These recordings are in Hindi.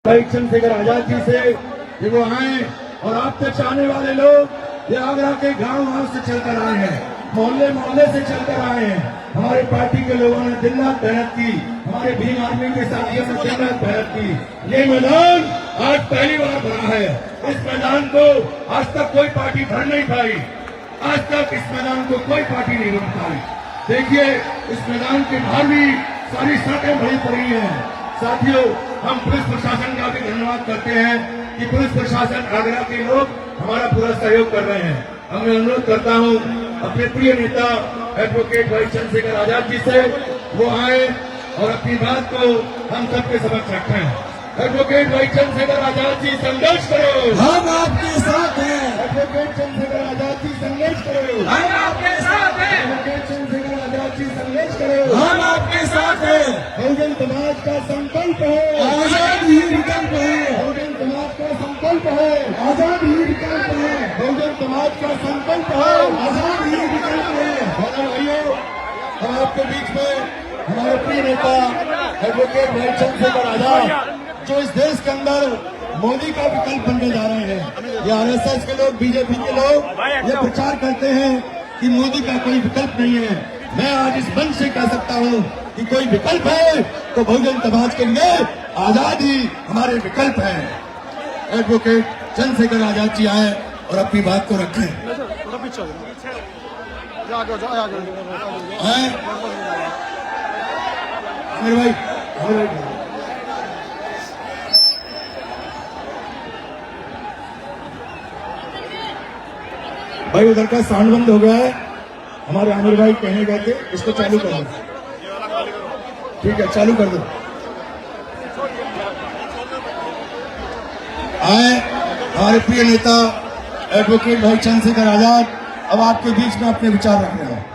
भाई चंद्रशेखर आजाद जी से कि वो आए और आप तक आने वाले लोग ये आगरा के गांव से चलकर आए हैं, मोहल्ले मोहल्ले से चलकर आए हैं। हमारे पार्टी के लोगों ने दिन रात मेहनत की, हमारे भीम आर्मी के साथियों ने दिन रात मेहनत की। ये मैदान आज पहली बार भरा है। इस मैदान को आज तक कोई पार्टी भर नहीं पाई, आज तक इस मैदान को कोई पार्टी नहीं भर पाई। देखिए इस मैदान के बाहर भी सारी सड़कें भरी पड़ी हैं। साथियों, हम पुलिस प्रशासन का भी धन्यवाद करते हैं कि पुलिस प्रशासन आगरा के लोग हमारा पूरा सहयोग कर रहे हैं। अब मैं अनुरोध करता हूं अपने प्रिय नेता एडवोकेट भाई चंद्रशेखर आजाद जी से वो आए और अपनी बात को हम सबके समक्ष रखें। एडवोकेट भाई चंद्रशेखर आजाद जी संघर्ष करो, हम आपके साथ हैं। एडवोकेट चंद्रशेखर आजाद जी संघर्ष करो, हम आपके साथ हैं। एडवोकेट चंद्रशेखर आजाद जी संघर्ष करो, हम आपके साथ हैं। बहुजन समाज का संकल्प है, आजाद ही विकल्प है। बहुजन समाज का संकल्प है, आजाद ही विकल्प है। बहुजन समाज का संकल्प है, आजाद ही विकल्प है। भाइयों, हम आपके बीच में हमारे प्रिय नेता एडवोकेट भाई चंद्रशेखर आजाद जो इस देश के अंदर मोदी का विकल्प बनने जा रहे हैं। ये आरएसएस के लोग, बीजेपी के लोग ये प्रचार करते हैं कि मोदी का कोई विकल्प नहीं है। मैं आज इस मंच से कह सकता हूं कि कोई विकल्प है तो बहुजन समाज के लिए आजाद ही हमारे विकल्प है। एडवोकेट चंद्रशेखर आजाद जी आए और अपनी बात को रखें। आमिर भाई, भाई उधर का साउंड बंद हो गया है। हमारे आमिर भाई कहने गए थे इसको चालू कर दो। ठीक है, चालू कर दो। आए हमारे प्रिय नेता एडवोकेट भाई चंद्रशेखर आजाद अब आपके बीच में अपने विचार रख रहे हैं।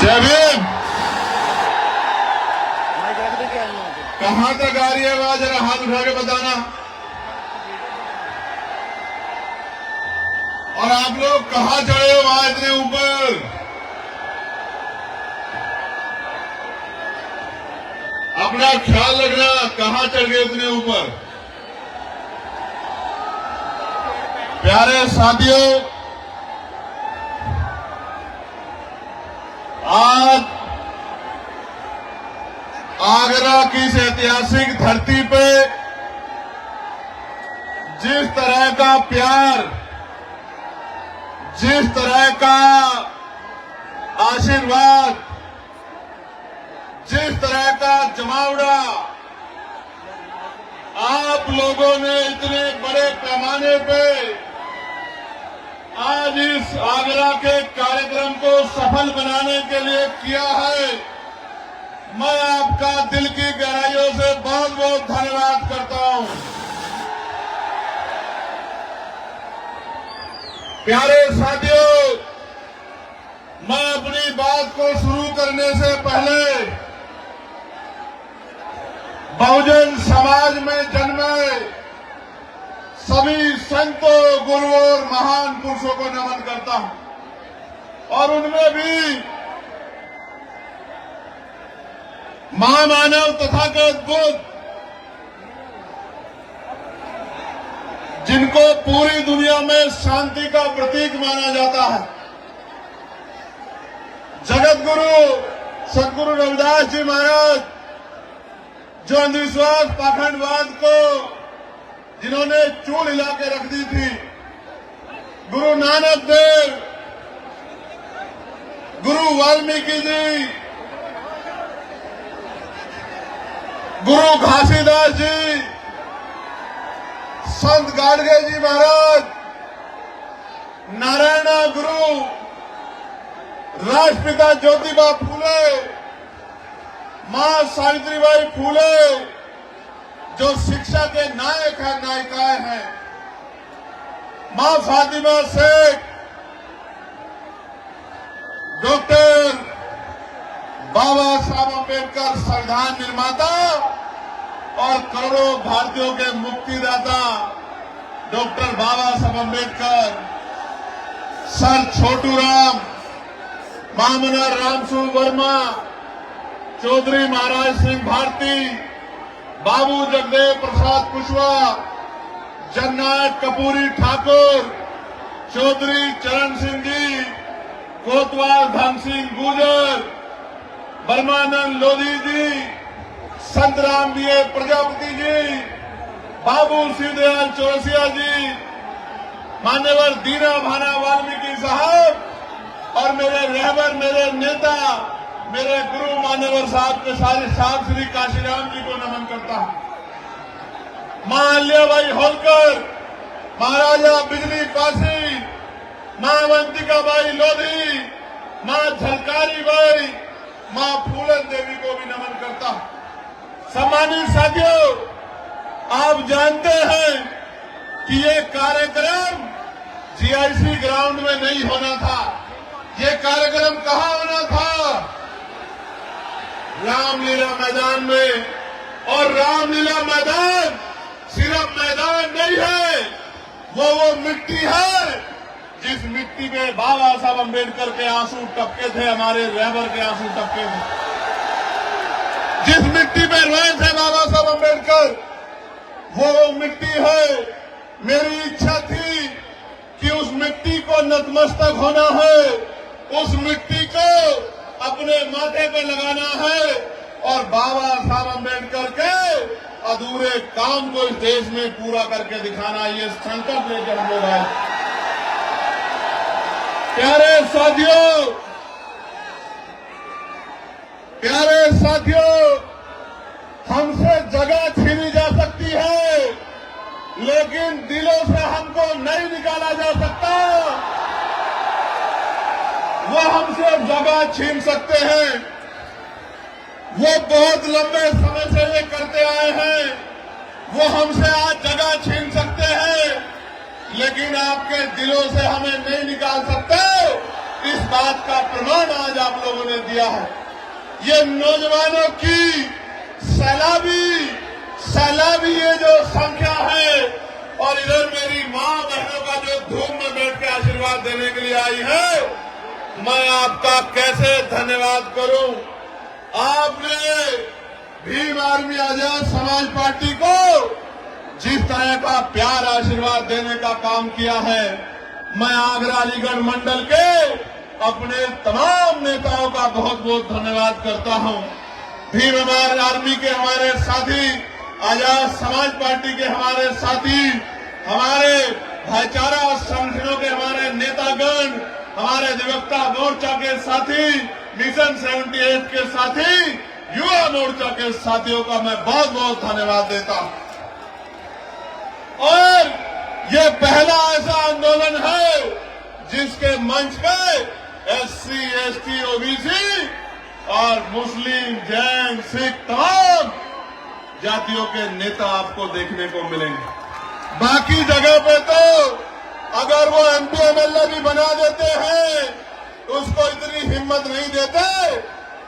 जय भीम। कहां तक आ रही है आवाज? जरा हाथ उठा के बताना। और आप लोग कहां चढ़े हो वहां इतने ऊपर? अपना ख्याल रखना, कहां चढ़ गए इतने ऊपर? प्यारे साथियों, आज आगरा की इस ऐतिहासिक धरती पे जिस तरह का प्यार, जिस तरह का आशीर्वाद, जिस तरह का जमावड़ा आप लोगों ने इतने बड़े पैमाने पे आज इस आगरा के कार्यक्रम को सफल बनाने के लिए किया है, मैं आपका दिल की गहराइयों से बहुत बहुत धन्यवाद करता हूं। प्यारे साथियों, मैं अपनी बात को शुरू करने से पहले बहुजन समाज में जन्मे सभी संतों, गुरुओं और महान पुरुषों को नमन करता हूं। और उनमें भी महामानव तथागत बुद्ध, जिनको पूरी दुनिया में शांति का प्रतीक माना जाता है, जगत गुरु सदगुरु रविदास जी महाराज, जो अंधविश्वास पाखंडवाद को जिन्होंने चूल हिला के रख दी थी, गुरु नानक देव, गुरु वाल्मीकि जी, गुरु घासीदास जी, संत गाडगे जी महाराज, नारायणा गुरु, राष्ट्रपिता ज्योतिबा फूले, मां सावित्रीबाई फूले, जो शिक्षा के नायक हैं, नायिकाएं हैं, मां फातिमा शेख, डॉक्टर बाबा साहब अम्बेडकर संविधान निर्माता और करोड़ों भारतीयों के मुक्तिदाता डॉक्टर बाबा साहब अम्बेडकर, सर छोटू राम, मामना रामसू वर्मा, चौधरी महाराज सिंह भारती, बाबू जगदेव प्रसाद कुशवाहा, जननायक कपूरी ठाकुर, चौधरी चरण सिंह जी, कोतवाल धन सिंह गुजर, ब्रह्मानंद लोधी जी, संत राम बीए प्रजापति जी, बाबू शिवदयाल चौरसिया जी, मान्यवर दीना भाना वाल्मीकि साहब और मेरे रहबर, मेरे नेता, मेरे गुरु मान्यवर साहब के सारे साहब श्री काशीराम जी को नमन करता हूं। मां अल्याबाई होलकर, महाराजा बिजली पासी, मां अवंतिकाबाई लोधी, मां झलकारी बाई, मां फूलन देवी को भी नमन करता हूं। सम्मानित साथियों, आप जानते हैं कि ये कार्यक्रम जीआईसी ग्राउंड में नहीं होना था। ये कार्यक्रम कहां होना था? रामलीला मैदान में। और रामलीला मैदान सिर्फ मैदान नहीं है, वो मिट्टी है जिस मिट्टी में बाबा साहब अम्बेडकर के आंसू टपके थे, हमारे रहबर के आंसू टपके थे। जिस मिट्टी में रोए थे बाबा साहब अम्बेडकर, वो मिट्टी है। मेरी इच्छा थी कि उस मिट्टी को नतमस्तक होना है, उस मिट्टी को अपने माथे पे लगाना है और बाबा साहब अम्बेडकर के अधूरे काम को इस देश में पूरा करके दिखाना। ये संकल्प लेकर हम लोग आए। प्यारे साथियों, हमसे जगह छीनी जा सकती है, लेकिन दिलों से हमको नहीं निकाला जा सकता। वो हमसे जगह छीन सकते हैं, वो बहुत लंबे समय से ये करते आए हैं। वो हमसे आज जगह छीन सकते हैं, लेकिन आपके दिलों से हमें नहीं निकाल सकते। इस बात का प्रमाण आज आप लोगों ने दिया है। ये नौजवानों की सैलाबी ये जो संख्या है, और इधर मेरी मां बहनों का जो धूम में बैठ के आशीर्वाद देने के लिए आई है, मैं आपका कैसे धन्यवाद करूं। आपने भीम आर्मी आजाद समाज पार्टी को जिस तरह का प्यार आशीर्वाद देने का काम किया है, मैं आगरा अलीगढ़ मंडल के अपने तमाम नेताओं का बहुत बहुत धन्यवाद करता हूं। भीम आर्मी के हमारे साथी, आजाद समाज पार्टी के हमारे साथी, हमारे भाईचारा संगठनों के हमारे नेतागण, हमारे अधिवक्ता मोर्चा के साथी, मिशन 78 के साथी, युवा मोर्चा के साथियों का मैं बहुत बहुत धन्यवाद देता हूं। और ये पहला ऐसा आंदोलन है जिसके मंच पे SC, ST, OBC और मुस्लिम, जैन, सिख तमाम जातियों के नेता आपको देखने को मिलेंगे। बाकी जगह पे तो अगर वो MP MLA भी बना देते हैं, उसको इतनी हिम्मत नहीं देते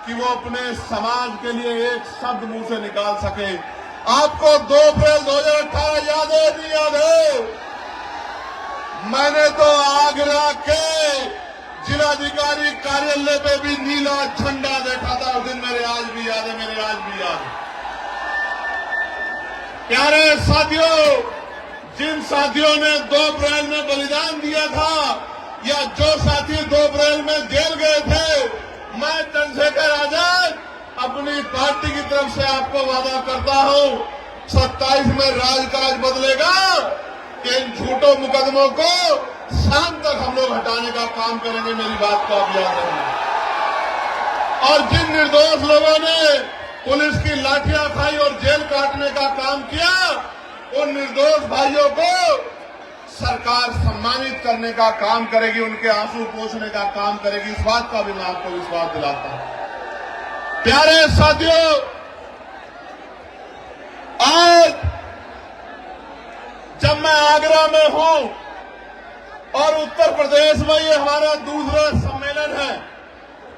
कि वो अपने समाज के लिए एक शब्द मुंह से निकाल सके। आपको 2 अप्रैल 2018 याद है, नहीं याद है? मैंने तो आगरा के जिलाधिकारी कार्यालय पे भी नीला झंडा देखा था उस दिन। मेरे आज भी याद है। प्यारे साथियों, जिन साथियों ने 2 अप्रैल में बलिदान दिया था, या जो साथी 2 अप्रैल में जेल गए थे, मैं चंद्रशेखर आजाद अपनी पार्टी की तरफ से आपको वादा करता हूं, 27 में राजकाज बदलेगा। इन झूठों मुकदमों को शाम तक हम लोग हटाने का काम करेंगे। मेरी बात को आप याद रखना। और जिन निर्दोष लोगों ने पुलिस की लाठियां खाई और जेल काटने का काम किया, उन निर्दोष भाइयों को सरकार सम्मानित करने का काम करेगी, उनके आंसू पोंछने का काम करेगी। इस बात का भी मैं आपको विश्वास दिलाता हूं। प्यारे साथियों, आज जब मैं आगरा में हूं और उत्तर प्रदेश में ये हमारा दूसरा सम्मेलन है,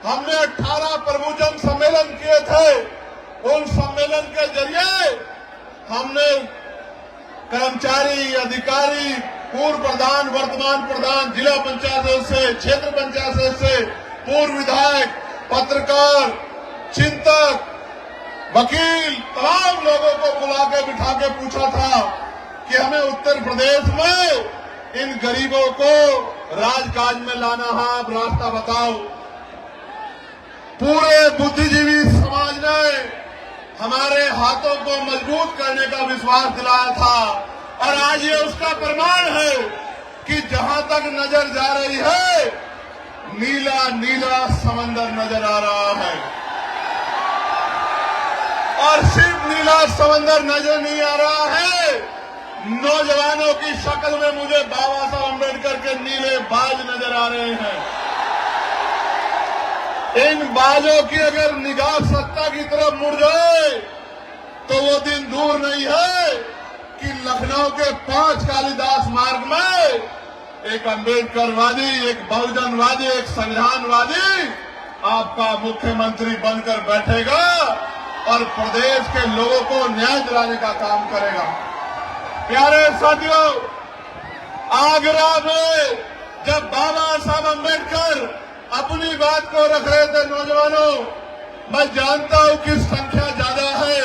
हमने 18 प्रमुजन सम्मेलन किए थे। उन सम्मेलन के जरिए हमने कर्मचारी, अधिकारी, पूर्व प्रधान, वर्तमान प्रधान, जिला पंचायत सदस्य, क्षेत्र पंचायत सदस्य, पूर्व विधायक, पत्रकार, चिंतक, वकील, तमाम लोगों को बुला के बिठा के पूछा था कि हमें उत्तर प्रदेश में इन गरीबों को राजकाज में लाना है, आप रास्ता बताओ। पूरे बुद्धिजीवी समाज ने हमारे हाथों को मजबूत करने का विश्वास दिलाया था और आज ये उसका प्रमाण है कि जहां तक नजर जा रही है नीला नीला समंदर नजर आ रहा है। और सिर्फ नीला समंदर नजर नहीं आ रहा है, नौजवानों की शक्ल में मुझे बाबा साहब अम्बेडकर के नीले बाज नजर आ रहे हैं। इन बाजों की अगर निगाह सत्ता की तरफ मुड़ जाए तो वो दिन दूर नहीं है कि लखनऊ के 5 कालिदास मार्ग में एक अम्बेडकरवादी, एक बहुजनवादी, एक संविधानवादी आपका मुख्यमंत्री बनकर बैठेगा और प्रदेश के लोगों को न्याय दिलाने का काम करेगा। प्यारे साथियों, आगरा में जब बाबा साहब अम्बेडकर अपनी बात को रख रहे थे, नौजवानों, मैं जानता हूं कि संख्या ज्यादा है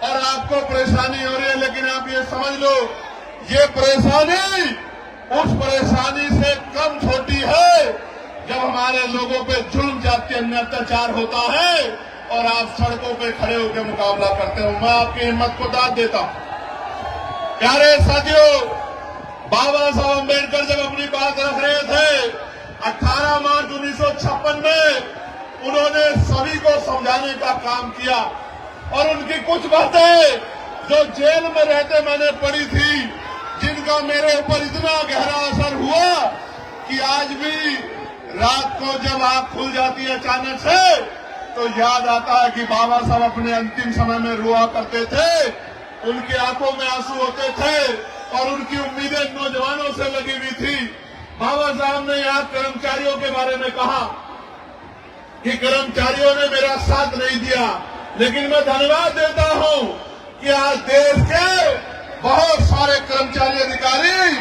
और आपको परेशानी हो रही है, लेकिन आप ये समझ लो ये परेशानी उस परेशानी से कम छोटी है जब हमारे लोगों पे जुल्म जाति अन्य अत्याचार होता है और आप सड़कों पे खड़े होकर मुकाबला करते हो। मैं आपकी हिम्मत को दाद देता हूं। प्यारे साथियों, बाबा साहब अम्बेडकर जब अपनी बात रख रहे थे 18 मार्च 1956 में उन्होंने सभी को समझाने का काम किया और उनकी कुछ बातें जो जेल में रहते मैंने पढ़ी थी, जिनका मेरे ऊपर इतना गहरा असर हुआ कि आज भी रात को जब आंख खुल जाती है अचानक से तो याद आता है कि बाबा साहब अपने अंतिम समय में रोआ करते थे, उनकी आंखों में आंसू होते थे और उनकी उम्मीदें नौजवानों से लगी हुई थी। बाबा साहब ने यहाँ कर्मचारियों के बारे में कहा कि कर्मचारियों ने मेरा साथ नहीं दिया, लेकिन मैं धन्यवाद देता हूं कि आज देश के बहुत सारे कर्मचारी अधिकारी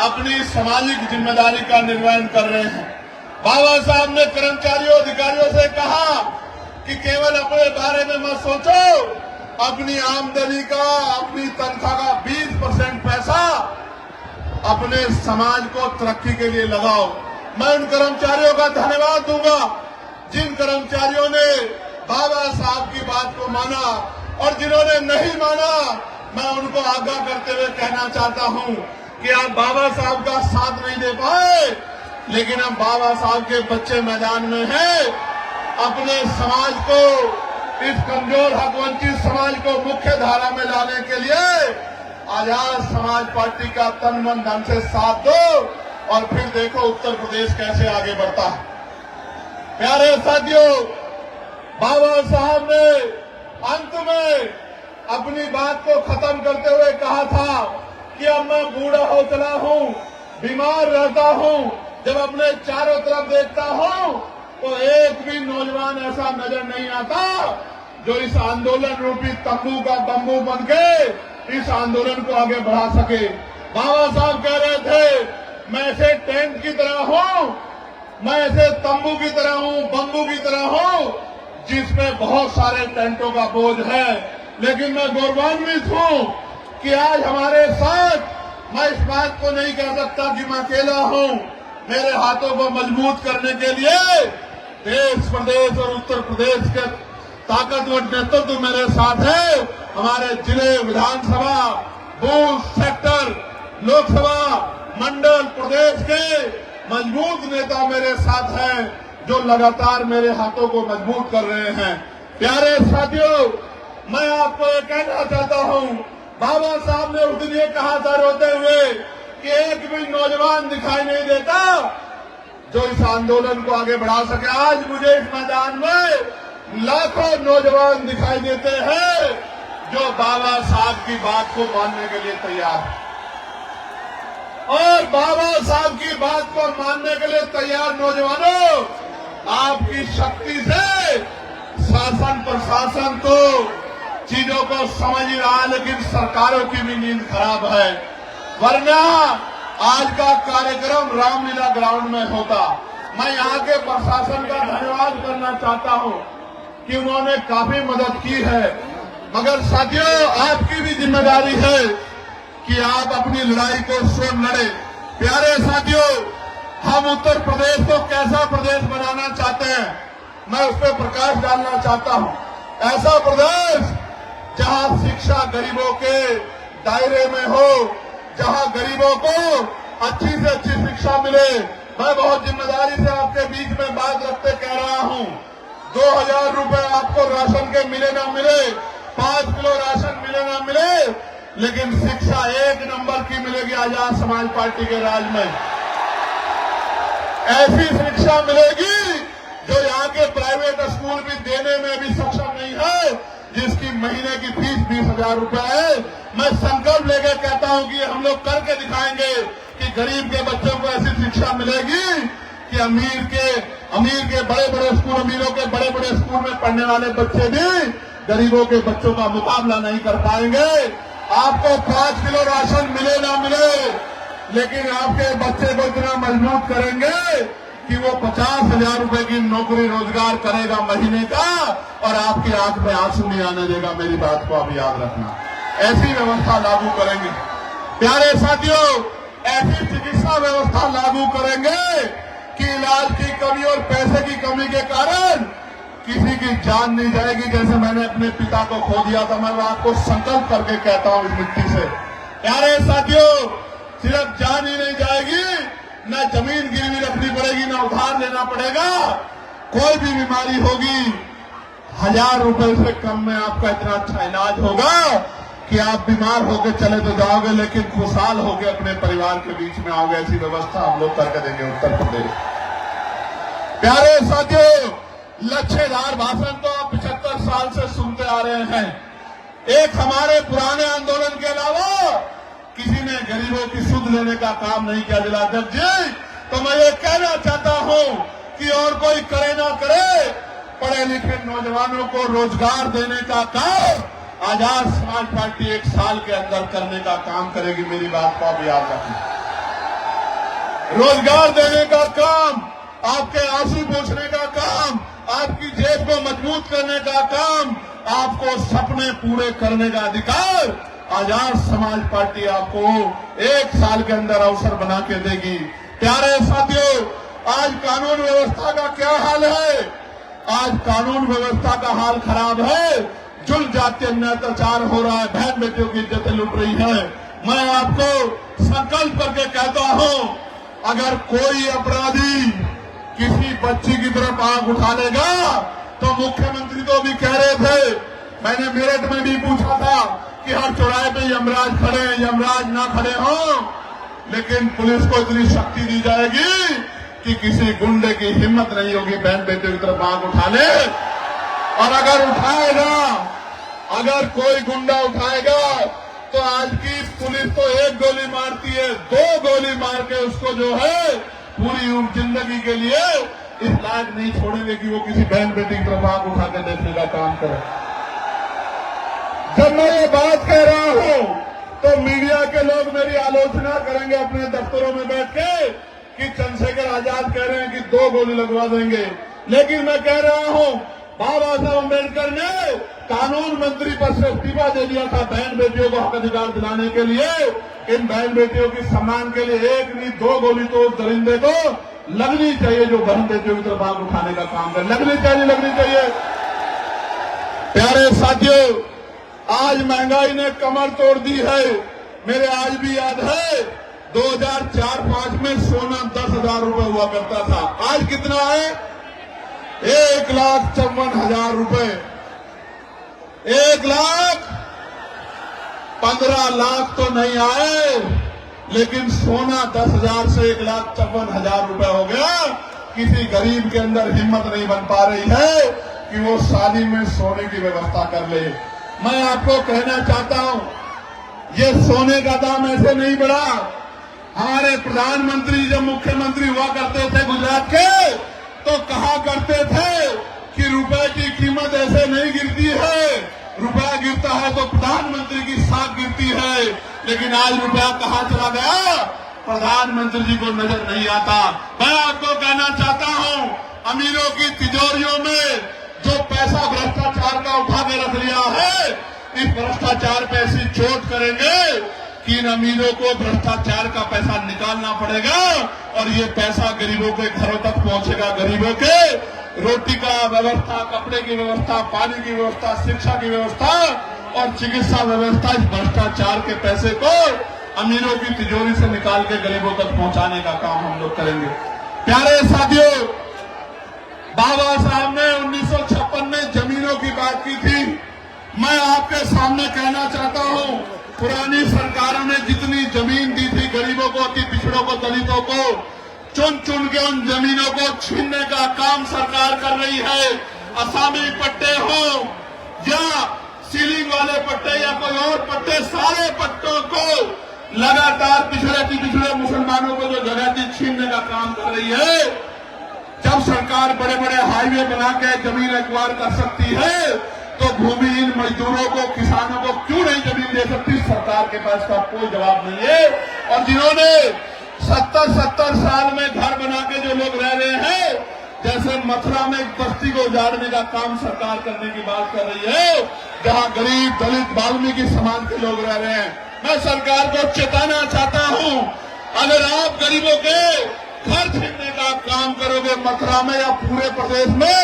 अपनी सामाजिक जिम्मेदारी का निर्वहन कर रहे हैं। बाबा साहब ने कर्मचारियों अधिकारियों से कहा कि केवल अपने बारे में मत सोचो, अपनी आमदनी का, अपनी तनख्वाह का 20% पैसा अपने समाज को तरक्की के लिए लगाओ। मैं उन कर्मचारियों का धन्यवाद दूंगा जिन कर्मचारियों ने बाबा साहब की बात को माना और जिन्होंने नहीं माना, मैं उनको आगाह करते हुए कहना चाहता हूं कि आप बाबा साहब का साथ नहीं दे पाए, लेकिन अब बाबा साहब के बच्चे मैदान में हैं। अपने समाज को, इस कमजोर हक वंचित समाज को मुख्य धारा में लाने के लिए आजाद समाज पार्टी का तन मन धन से साथ दो और फिर देखो उत्तर प्रदेश कैसे आगे बढ़ता है। प्यारे साथियों, बाबा साहब ने अंत में अपनी बात को खत्म करते हुए कहा था कि अब मैं बूढ़ा हो चला हूं, बीमार रहता हूं, जब अपने चारों तरफ देखता हूं तो एक भी नौजवान ऐसा नजर नहीं आता जो इस आंदोलन रूपी तंबू का बम्बू बन के इस आंदोलन को आगे बढ़ा सके। बाबा साहब कह रहे थे, मैं ऐसे टेंट की तरह हूं, मैं ऐसे तंबू की तरह हूं, बम्बू की तरह हूं, जिसमें बहुत सारे टेंटों का बोझ है, लेकिन मैं गौरवान्वित हूं कि आज हमारे साथ मैं इस बात को नहीं कह सकता कि मैं अकेला हूं। मेरे हाथों को मजबूत करने के लिए देश, प्रदेश और उत्तर प्रदेश के ताकतवर नेतृत्व मेरे साथ है। हमारे जिले, विधानसभा, बूथ, सेक्टर, लोकसभा, मंडल, प्रदेश के मजबूत नेता मेरे साथ हैं जो लगातार मेरे हाथों को मजबूत कर रहे हैं। प्यारे साथियों, मैं आपको ये कहना चाहता हूं, बाबा साहब ने उस दिन ये कहा था रोते हुए कि एक भी नौजवान दिखाई नहीं देता जो इस आंदोलन को आगे बढ़ा सके। आज मुझे इस मैदान में लाखों नौजवान दिखाई देते हैं जो बाबा साहब की बात को मानने के लिए तैयार है और बाबा साहब की बात को मानने के लिए तैयार नौजवानों, आपकी शक्ति से शासन प्रशासन को चीजों को समझ ही रहा है, लेकिन सरकारों की भी नींद खराब है। वरना आज का कार्यक्रम रामलीला ग्राउंड में होता। मैं यहाँ के प्रशासन का धन्यवाद करना चाहता हूँ कि उन्होंने काफी मदद की है, मगर साथियों आपकी भी जिम्मेदारी है कि आप अपनी लड़ाई को स्वयं लड़े। प्यारे साथियों, हम उत्तर प्रदेश को कैसा प्रदेश बनाना चाहते हैं, मैं उस पर प्रकाश डालना चाहता हूं। ऐसा प्रदेश जहां शिक्षा गरीबों के दायरे में हो, जहां गरीबों को अच्छी से अच्छी शिक्षा मिले। मैं बहुत जिम्मेदारी से आपके बीच में बात रखते कह रहा हूं, 2000 रुपए आपको राशन के मिले ना मिले, 5 किलो राशन मिले ना मिले, लेकिन शिक्षा 1 नंबर की मिलेगी आजाद समाज पार्टी के राज में। ऐसी शिक्षा मिलेगी जो यहाँ के प्राइवेट स्कूल भी देने में भी सक्षम नहीं है, जिसकी महीने की फीस 20,000 रुपए है। मैं संकल्प लेकर कहता हूँ कि हम लोग करके दिखाएंगे कि गरीब के बच्चों को ऐसी शिक्षा मिलेगी कि अमीर के बड़े बड़े स्कूल, अमीरों के बड़े बड़े स्कूल में पढ़ने वाले बच्चे भी गरीबों के बच्चों का मुकाबला नहीं कर पाएंगे। आपको 5 किलो राशन मिले ना मिले, लेकिन आपके बच्चे को इतना मजबूत करेंगे कि वो 50,000 रुपए की नौकरी रोजगार करेगा महीने का, और आपकी आंख में आंसू नहीं आने देगा। मेरी बात को आप याद रखना, ऐसी व्यवस्था लागू करेंगे। प्यारे साथियों, ऐसी चिकित्सा व्यवस्था लागू करेंगे कि इलाज की कमी और पैसे की कमी के कारण किसी की जान नहीं जाएगी। जैसे मैंने अपने पिता को खो दिया था, मैं आपको संकल्प करके कहता हूं इस मिट्टी से। प्यारे साथियों, सिर्फ जान ही नहीं जाएगी, ना जमीन गिरवी रखनी पड़ेगी, ना उधार लेना पड़ेगा। कोई भी बीमारी होगी, 1000 रुपए से कम में आपका इतना अच्छा इलाज होगा कि आप बीमार होकर चले तो जाओगे, लेकिन खुशहाल होकर अपने परिवार के बीच में आओगे। ऐसी व्यवस्था हम लोग करके देंगे उत्तर प्रदेश। प्यारे साथियों, लक्ष्यधार भाषण तो आप 75 साल से सुनते आ रहे हैं। एक हमारे पुराने आंदोलन के अलावा किसी ने गरीबों की सुध लेने का काम नहीं किया जलाध्यक्ष जी। तो मैं ये कहना चाहता हूं कि और कोई करे ना करे, पढ़े लिखे नौजवानों को रोजगार देने का काम आजाद समाज पार्टी 1 साल के अंदर करने का काम करेगी। मेरी बात को आप याद रखें। रोजगार देने का काम, आपके आंसू पोंछने का काम, आपकी जेब को मजबूत करने का काम, आपको सपने पूरे करने का अधिकार आजाद समाज पार्टी आपको 1 साल के अंदर अवसर बना के देगी। प्यारे साथियों, आज कानून व्यवस्था का क्या हाल है? आज कानून व्यवस्था का हाल खराब है। जुल्म जाति अन्याय अत्याचार हो रहा है, बहन बेटियों की इज्जतें लुट रही है। मैं आपको संकल्प करके कहता हूं, अगर कोई अपराधी किसी बच्ची की तरफ आंख उठा लेगा, तो मुख्यमंत्री तो भी कह रहे थे, मैंने मेरठ में भी पूछा था कि हर चौराहे पे यमराज खड़े, यमराज ना खड़े हों, लेकिन पुलिस को इतनी शक्ति दी जाएगी कि किसी गुंडे की हिम्मत नहीं होगी बहन बेटियों की तरफ आंख उठा ले। और अगर उठाएगा, अगर कोई गुंडा उठाएगा, तो आज की पुलिस तो 1 गोली मारती है, 2 गोली मार के उसको जो है पूरी जिंदगी के लिए इस लायक नहीं छोड़ेंगे कि वो किसी बहन बेटी की तरफ आंख उठा के देखने का काम करे। जब मैं ये बात कह रहा हूं, तो मीडिया के लोग मेरी आलोचना करेंगे अपने दफ्तरों में बैठ के कि चंद्रशेखर आजाद कह रहे हैं कि 2 गोली लगवा देंगे। लेकिन मैं कह रहा हूं, बाबा साहब अम्बेडकर ने कानून मंत्री पद से इस्तीफा दे दिया था बहन बेटियों को हक अधिकार दिलाने के लिए। इन बहन बेटियों के सम्मान के लिए 1 नहीं 2 गोली तो उस दरिंदे को लगनी चाहिए जो बहन बेटियों की तरफ आंख उठाने का काम करे। लगनी चाहिए। प्यारे साथियों, आज महंगाई ने कमर तोड़ दी है। मेरे आज भी याद है 2004-05 में सोना 10,000 रुपए हुआ करता था। आज कितना है? 1,54,000 रुपए। 1,15 लाख तो नहीं आए, लेकिन सोना 10,000 से 1,54,000 रुपए हो गया। किसी गरीब के अंदर हिम्मत नहीं बन पा रही है कि वो शादी में सोने की व्यवस्था कर ले। मैं आपको कहना चाहता हूं, ये सोने का दाम ऐसे नहीं बढ़ा। हमारे प्रधानमंत्री जब मुख्यमंत्री हुआ करते थे गुजरात के, तो कहा करते थे कि रुपए की कीमत ऐसे नहीं गिरती है, रुपया गिरता है तो प्रधानमंत्री की साख गिरती है, लेकिन आज रुपया कहां चला गया प्रधानमंत्री जी को नजर नहीं आता। मैं आपको कहना चाहता हूं, अमीरों की तिजोरियों में जो पैसा भ्रष्टाचार का उठा के रख लिया है, इस भ्रष्टाचार पे ऐसी चोट करेंगे कि इन अमीरों को भ्रष्टाचार का पैसा निकालना पड़ेगा और ये पैसा गरीबों के घरों तक पहुंचेगा। गरीबों के रोटी का व्यवस्था, कपड़े की व्यवस्था, पानी की व्यवस्था, शिक्षा की व्यवस्था और चिकित्सा व्यवस्था, इस भ्रष्टाचार के पैसे को अमीरों की तिजोरी से निकाल के गरीबों तक पहुंचाने का काम हम लोग करेंगे। प्यारे साथियों, बाबा साहब ने 1956 में जमीनों की बात की थी। मैं आपके सामने कहना चाहता हूं, पुरानी सरकारों ने जितनी जमीन दी थी गरीबों को, अति पिछड़ों को, दलितों को, चुन चुन के उन जमीनों को छीनने का काम सरकार कर रही है। असामी पट्टे हो या सीलिंग वाले पट्टे या कोई और पट्टे, सारे पट्टों को लगातार पिछड़े मुसलमानों को जो जगह थी छीनने का काम कर रही है। जब सरकार बड़े बड़े हाईवे बना के जमीन एक्वायर कर सकती है तो भूमिहीन मजदूरों को, किसानों को क्यों नहीं जमीन दे सकती? सरकार के पास का कोई जवाब नहीं है। और जिन्होंने 70 साल में घर बना के जो लोग रह रहे हैं, जैसे मथुरा में एक बस्ती को उजाड़ने का काम सरकार करने की बात कर रही है, जहां गरीब, दलित, वाल्मीकि समाज के लोग रह रहे हैं। मैं सरकार को चेताना चाहता हूं, अगर आप गरीबों के घर छीनने का काम करोगे मथुरा में या पूरे प्रदेश में,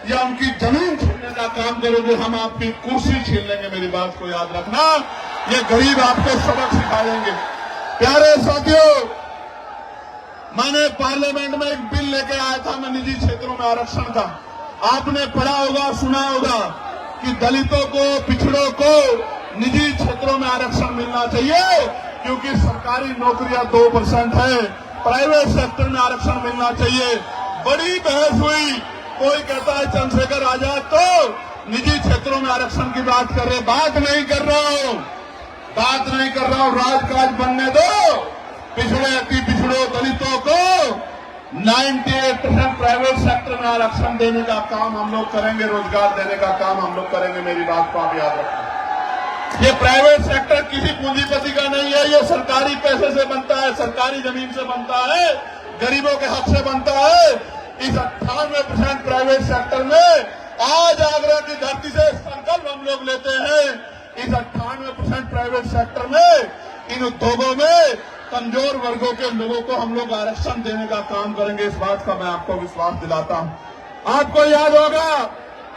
या उनकी जमीन छीनने का काम करोगे, हम आपकी कुर्सी छीन लेंगे। मेरी बात को याद रखना, ये गरीब आपको सबक सिखा देंगे। प्यारे साथियों, मैंने पार्लियामेंट में एक बिल लेके आया था, मैं निजी क्षेत्रों में आरक्षण का। आपने पढ़ा होगा, सुना होगा कि दलितों को, पिछड़ों को निजी क्षेत्रों में आरक्षण मिलना चाहिए, क्योंकि सरकारी नौकरियां 2% है, प्राइवेट सेक्टर में आरक्षण मिलना चाहिए। बड़ी बहस हुई, कोई कहता है चंद्रशेखर आजाद तो निजी क्षेत्रों में आरक्षण की बात कर रहे। बात नहीं कर रहा हूं, राजकाज बनने दो। पिछड़े, अति पिछड़ों, दलितों को 98% प्राइवेट सेक्टर में आरक्षण देने का काम हम लोग करेंगे, रोजगार देने का काम हम लोग करेंगे। मेरी बात को आप याद रखना। ये प्राइवेट सेक्टर किसी पूंजीपति का नहीं है, ये सरकारी पैसे से बनता है, सरकारी जमीन से बनता है, गरीबों के हक से बनता है। इस 98% प्राइवेट सेक्टर में आज आगरा की धरती से संकल्प हम लोग लेते हैं, इस 98% प्राइवेट सेक्टर में, इन उद्योगों में कमजोर वर्गों के लोगों को हम लोग आरक्षण देने का काम करेंगे। इस बात का मैं आपको विश्वास दिलाता हूं। आपको याद होगा,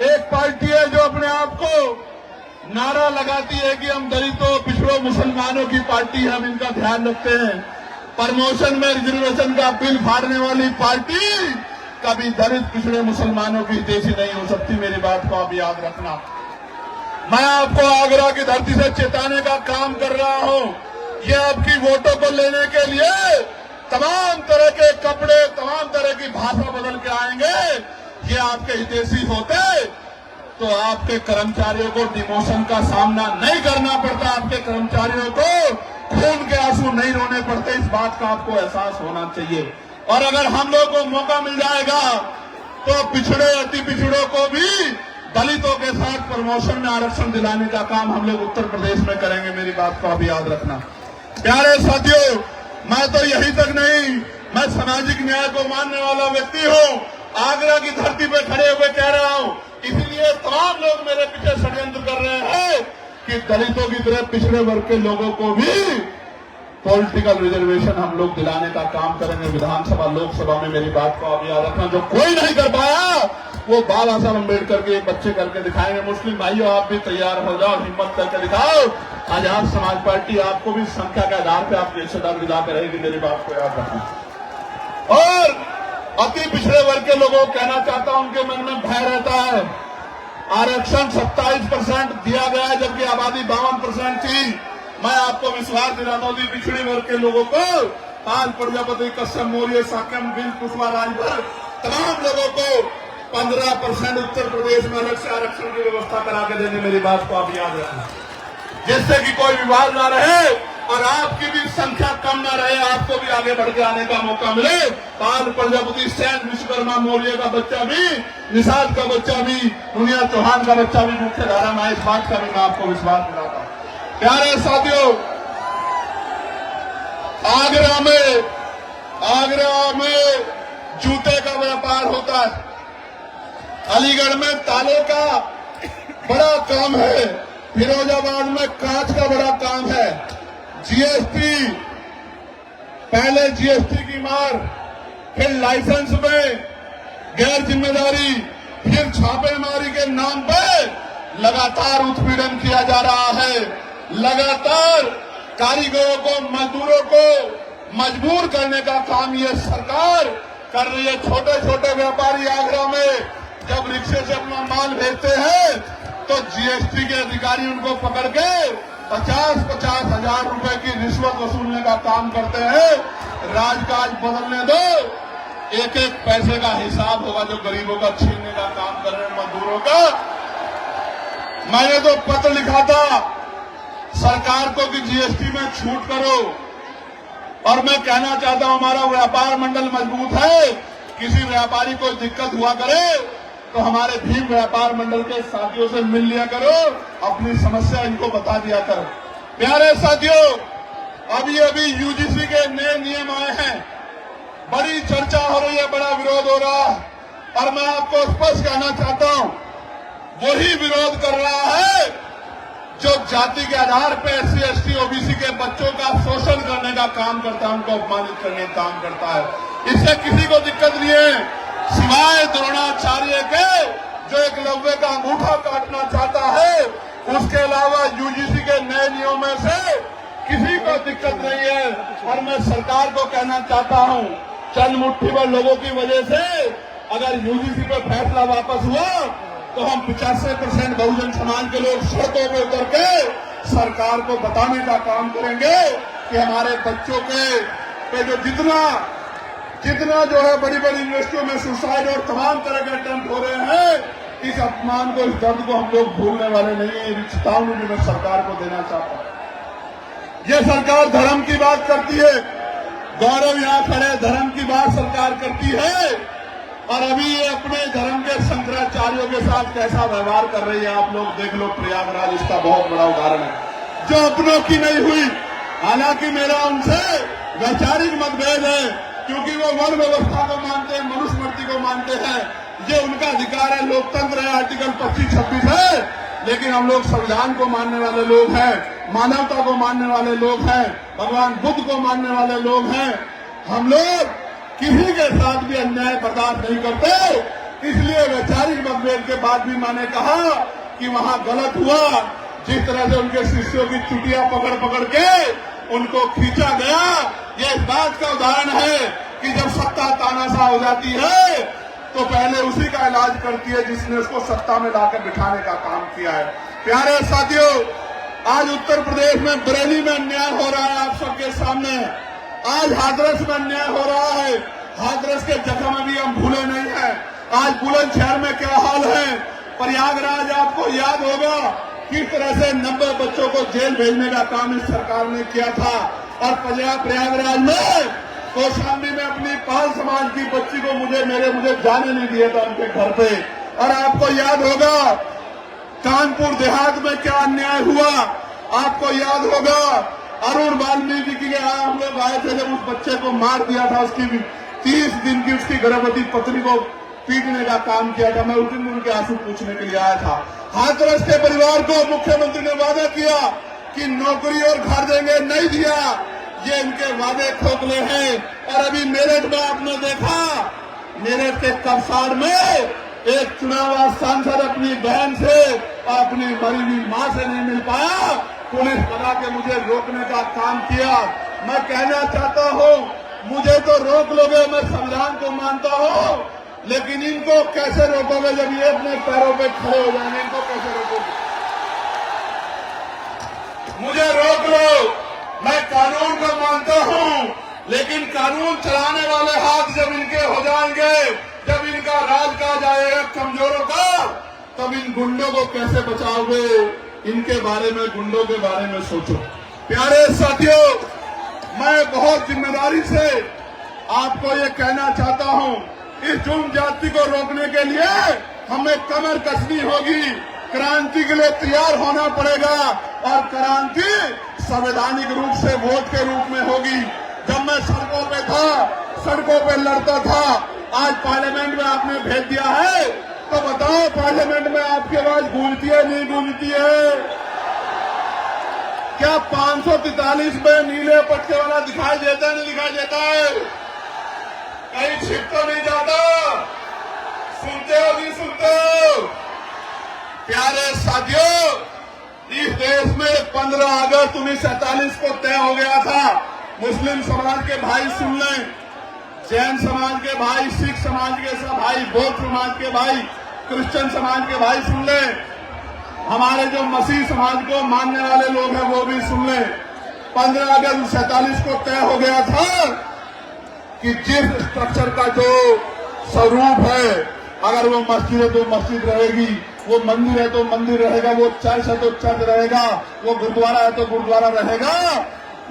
एक पार्टी है जो अपने आप को नारा लगाती है कि हम दलितों, पिछड़ों, मुसलमानों की पार्टी है, हम इनका ध्यान रखते हैं। प्रमोशन में रिजर्वेशन का बिल फाड़ने वाली पार्टी कभी दलित, पिछड़े, मुसलमानों की हितैषी नहीं हो सकती। मेरी बात को आप याद रखना। मैं आपको आगरा की धरती से चेताने का काम कर रहा हूं। ये आपकी वोटों को लेने के लिए तमाम तरह के कपड़े, तमाम तरह की भाषा बदल के आएंगे। ये आपके हितैषी होते तो आपके कर्मचारियों को डिमोशन का सामना नहीं करना पड़ता, आपके कर्मचारियों को खून के आंसू नहीं रोने पड़ते। इस बात का आपको एहसास होना चाहिए। और अगर हम लोगों को मौका मिल जाएगा तो पिछड़े, अति पिछड़ों को भी दलितों के साथ प्रमोशन में आरक्षण दिलाने का काम हम लोग उत्तर प्रदेश में करेंगे। मेरी बात को आप याद रखना। प्यारे साथियों, मैं तो यही तक नहीं, मैं सामाजिक न्याय को मानने वाला व्यक्ति हूं। आगरा की धरती पर खड़े हुए कह रहा हूं, इसीलिए तमाम लोग मेरे पीछे षड्यंत्र कर रहे हैं कि दलितों की तरह पिछड़े वर्ग के लोगों को भी पॉलिटिकल रिजर्वेशन हम लोग दिलाने का काम करेंगे विधानसभा, लोकसभा में। मेरी बात को आप याद रखना। जो कोई नहीं कर पाया वो बाबा साहब अम्बेडकर के बच्चे करके दिखाएंगे। मुस्लिम भाइयों, आप भी तैयार हो जाओ, हिम्मत करके दिखाओ। आजाद समाज पार्टी आपको भी संख्या के आधार पर आपकी हिस्सेदार दिला कर रहेगी। मेरी बात को याद रखना। और अति पिछड़े वर्ग के लोगों को कहना चाहता हूं, उनके मन में भय रहता है। आरक्षण 27% दिया गया है, जबकि आबादी 52% थी। मैं आपको विश्वास दिलाता हूं, पिछड़े वर्ग के लोगों को, पाल प्रजापति, कश्यप मौर्य, साक्यम बिल, कुशवाहा, राजभर, तमाम लोगों को 15% उत्तर प्रदेश में अलग से आरक्षण की व्यवस्था करा के देने। मेरी बात को आप याद रखना, जिससे कि कोई विवाद ना रहे। और आपकी भी संख्या कम न रहे, आपको भी आगे बढ़ के आने का मौका मिले। पाल प्रजापति, सैन विश्वकर्मा मौर्य का बच्चा भी, निषाद का बच्चा भी, दुनिया चौहान का बच्चा भी मुख्य धारा में, इस बात का भी मैं आपको विश्वास दिलाता हूं। प्यारे साथियों, आगरा में जूते का व्यापार होता है, अलीगढ़ में ताले का बड़ा काम है, फिरोजाबाद में कांच का बड़ा काम है। जीएसटी, पहले जीएसटी की मार, फिर लाइसेंस में गैर जिम्मेदारी, फिर छापेमारी के नाम पर लगातार उत्पीड़न किया जा रहा है। लगातार कारीगरों को, मजदूरों को मजबूर करने का काम ये सरकार कर रही है। छोटे छोटे व्यापारी आगरा में जब रिक्शे से अपना माल भेजते हैं तो जीएसटी के अधिकारी उनको पकड़ के 50-50 हजार रुपए की रिश्वत वसूलने का काम करते हैं। राजकाज बदलने दो, एक एक पैसे का हिसाब होगा जो गरीबों का छीनने का काम कर रहे हैं, मजदूरों का। मैंने तो पत्र लिखा था सरकार को कि जीएसटी में छूट करो, और मैं कहना चाहता हूं हमारा व्यापार मंडल मजबूत है। किसी व्यापारी को दिक्कत हुआ करे तो हमारे भीम व्यापार मंडल के साथियों से मिल लिया करो, अपनी समस्या इनको बता दिया करो। प्यारे साथियों, अभी यूजीसी के नए नियम आए हैं, बड़ी चर्चा हो रही है, बड़ा विरोध हो रहा है, और मैं आपको स्पष्ट कहना चाहता हूं वही विरोध कर रहा है जो जाति के आधार पर एससी, एसटी, ओबीसी के बच्चों का शोषण करने का काम करता है, उनको अपमानित करने का काम करता है। इससे किसी को दिक्कत नहीं है, सिवाय द्रोणाचार्य के जो एकलव्य का अंगूठा काटना चाहता है। उसके अलावा यूजीसी के नए नियमों में से किसी को दिक्कत नहीं है। और मैं सरकार को कहना चाहता हूं, चंद मुट्ठी भर लोगों की वजह से अगर यूजीसी पर फैसला वापस हुआ तो हम 85% बहुजन समाज के लोग सड़कों में उतर के सरकार को बताने का काम करेंगे कि हमारे बच्चों पे जो जितना जो है बड़ी बड़ी यूनिवर्सिटियों में सुसाइड और तमाम तरह के अटेम्प्ट हो रहे हैं, इस अपमान को, इस दर्द को हम लोग भूलने वाले नहीं है। चेतावनी भी मैं सरकार को देना चाहता हूं। ये सरकार धर्म की बात करती है, गौरव यहां खड़े, धर्म की बात सरकार करती है, और अभी ये अपने धर्म के शंकराचार्यों के साथ कैसा व्यवहार कर रही है आप लोग देख लो। प्रयागराज इसका बहुत बड़ा उदाहरण है, जो अपनों की नहीं हुई। हालांकि मेरा उनसे वैचारिक मतभेद है, क्योंकि वो वर्ण व्यवस्था को मानते हैं, मनुस्मृति को मानते हैं, ये उनका अधिकार है, लोकतंत्र है, आर्टिकल 25-26 है। लेकिन हम लोग संविधान को मानने वाले लोग हैं, मानवता को मानने वाले लोग हैं, भगवान बुद्ध को मानने वाले लोग हैं। हम लोग किसी के साथ भी अन्याय बर्दाश्त नहीं करते। इसलिए वैचारिक मतभेद के बाद भी मैंने कहा कि वहां गलत हुआ, जिस तरह से उनके शिष्यों की चुटियां पकड़ के उनको खींचा गया। ये इस बात का उदाहरण है कि जब सत्ता तानाशाह हो जाती है तो पहले उसी का इलाज करती है जिसने उसको सत्ता में लाकर बिठाने का काम किया है। प्यारे साथियों, आज उत्तर प्रदेश में बरेली में अन्याय हो रहा है, आप सबके सामने। आज हाथरस में अन्याय हो रहा है, हाथरस के जख्म अभी हम भूले नहीं है। आज बुलंदशहर में क्या हाल है, प्रयागराज आपको याद होगा किस तरह से 90 बच्चों को जेल भेजने का काम इस सरकार ने किया था। और प्रयागराज में कौशाम्बी में अपनी पाल समाज की बच्ची को मुझे जाने नहीं दिया था उनके घर पे। और आपको याद होगा कानपुर देहात में क्या अन्याय हुआ, आपको याद होगा अरुण वाल्मीकि के हम लोग आए थे जब उस बच्चे को मार दिया था, उसकी 30 दिन की उसकी गर्भवती पत्नी को पीटने का काम किया था। मैं उस दिन उनके आंसू पूछने के लिए आया था। हाथरस के परिवार को मुख्यमंत्री ने वादा किया कि नौकरी और घर देंगे, नहीं दिया। ये इनके वादे खोखले हैं। और अभी मेरठ में आपने देखा, मेरठ के कपसार में एक चुनाव सांसद अपनी बहन से और अपनी मरी हुई मां से नहीं मिल पाया, पुलिस बना के मुझे रोकने का काम किया। मैं कहना चाहता हूं, मुझे तो रोक लोगे, मैं संविधान को मानता हूं, लेकिन इनको कैसे रोकोगे जब ये अपने पैरों पे खड़े हो जाएंगे? इनको कैसे रोकोगे? मुझे रोक लो, मैं कानून को मानता हूं, लेकिन कानून चलाने वाले हाथ जब इनके हो जाएंगे, जब इनका राज काज आएगा कमजोरों का, तब इन गुंडों को कैसे बचाओगे? इनके बारे में, गुंडों के बारे में सोचो। प्यारे साथियों, मैं बहुत जिम्मेदारी से आपको ये कहना चाहता हूं, इस जुर्म जाति को रोकने के लिए हमें कमर कसनी होगी, क्रांति के लिए तैयार होना पड़ेगा और क्रांति संवैधानिक रूप से वोट के रूप में होगी। जब मैं सड़कों पे था, सड़कों पे लड़ता था, आज पार्लियामेंट में आपने भेज दिया है, तो बताओ पार्लियामेंट में आपकी आवाज गूंजती है नहीं गूंजती है? क्या 543 में नीले पट्टे वाला दिखाई देता है नहीं दिखाई देता है? कहीं छिप तो नहीं जाता? सुनते हो नहीं सुनते हो? प्यारे साथियों, इस देश में 15 अगस्त 1947 को तय हो गया था। मुस्लिम समाज के भाई सुन लें, जैन समाज के भाई, सिख समाज के भाई, बौद्ध समाज के भाई, क्रिश्चियन समाज के भाई सुन लें, हमारे जो मसीह समाज को मानने वाले लोग हैं वो भी सुन लें। 15 अगस्त 1947 को तय हो गया था कि जिस स्ट्रक्चर का जो स्वरूप है, अगर वो मस्जिद है तो मस्जिद रहेगी, वो मंदिर है तो मंदिर रहेगा, वो चर्च है तो चर्च रहेगा, वो गुरुद्वारा है तो गुरुद्वारा रहेगा।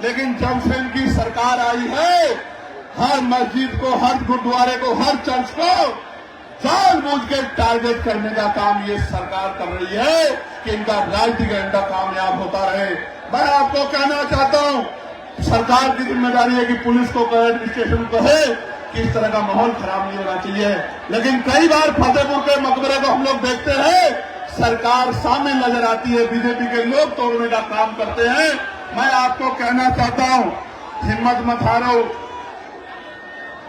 लेकिन जब से इनकी सरकार आई है, हर मस्जिद को, हर गुरुद्वारे को, हर चर्च को जानबूझ के टारगेट करने का काम ये सरकार कर रही है कि इनका राजनीतिक एजेंडा कामयाब होता रहे। मैं आपको कहना चाहता हूं, सरकार की जिम्मेदारी है कि पुलिस को कहे, एडमिनिस्ट्रेशन को कहे कि इस तरह का माहौल खराब नहीं होना चाहिए। लेकिन कई बार फतेहपुर के मकबरे को हम लोग देखते हैं, सरकार सामने नजर आती है, बीजेपी के लोग तोड़ने का काम करते हैं। मैं आपको कहना चाहता हूं, हिम्मत मत हारो।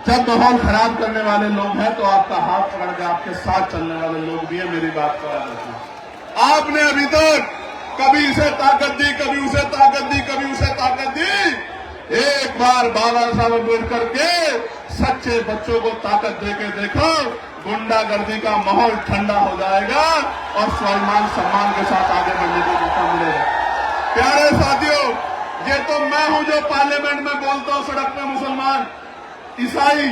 जब माहौल खराब करने वाले लोग हैं तो आपका हाथ पकड़ के आपके साथ चलने वाले लोग भी है। मेरी बात को याद रखना। आपने अभी तक कभी इसे ताकत दी, कभी उसे ताकत दी, कभी उसे ताकत दी। एक बार बाबा साहब अम्बेडकर के सच्चे बच्चों को ताकत देके देखो, गुंडागर्दी का माहौल ठंडा हो जाएगा और स्वाभिमान सम्मान के साथ आगे बढ़ने का मौका मिलेगा। प्यारे साथियों, ये तो मैं हूं जो पार्लियामेंट में बोलता हूं सड़क पे मुसलमान, ईसाई,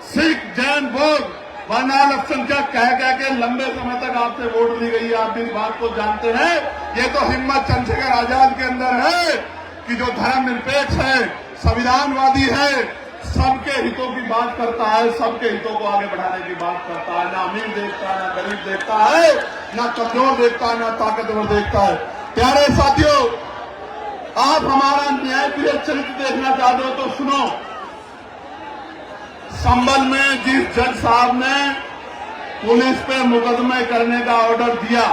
सिख, जैन, बौद्ध, वरना अल्पसंख्यक कह के लंबे समय तक आपसे वोट ली गई है। आप इस बात को जानते हैं। ये तो हिम्मत चंद्रशेखर आजाद के अंदर है कि जो धर्मनिरपेक्ष है, संविधानवादी है, सबके हितों की बात करता है, सबके हितों को आगे बढ़ाने की बात करता है। ना अमीर देखता है, ना गरीब देखता है, ना कमजोर देखता है, ना ताकतवर देखता है। प्यारे साथियों, आप हमारा न्यायप्रिय चरित्र देखना चाहते हो तो सुनो। संभल में जिस जज साहब ने पुलिस पे मुकदमे करने का ऑर्डर दिया,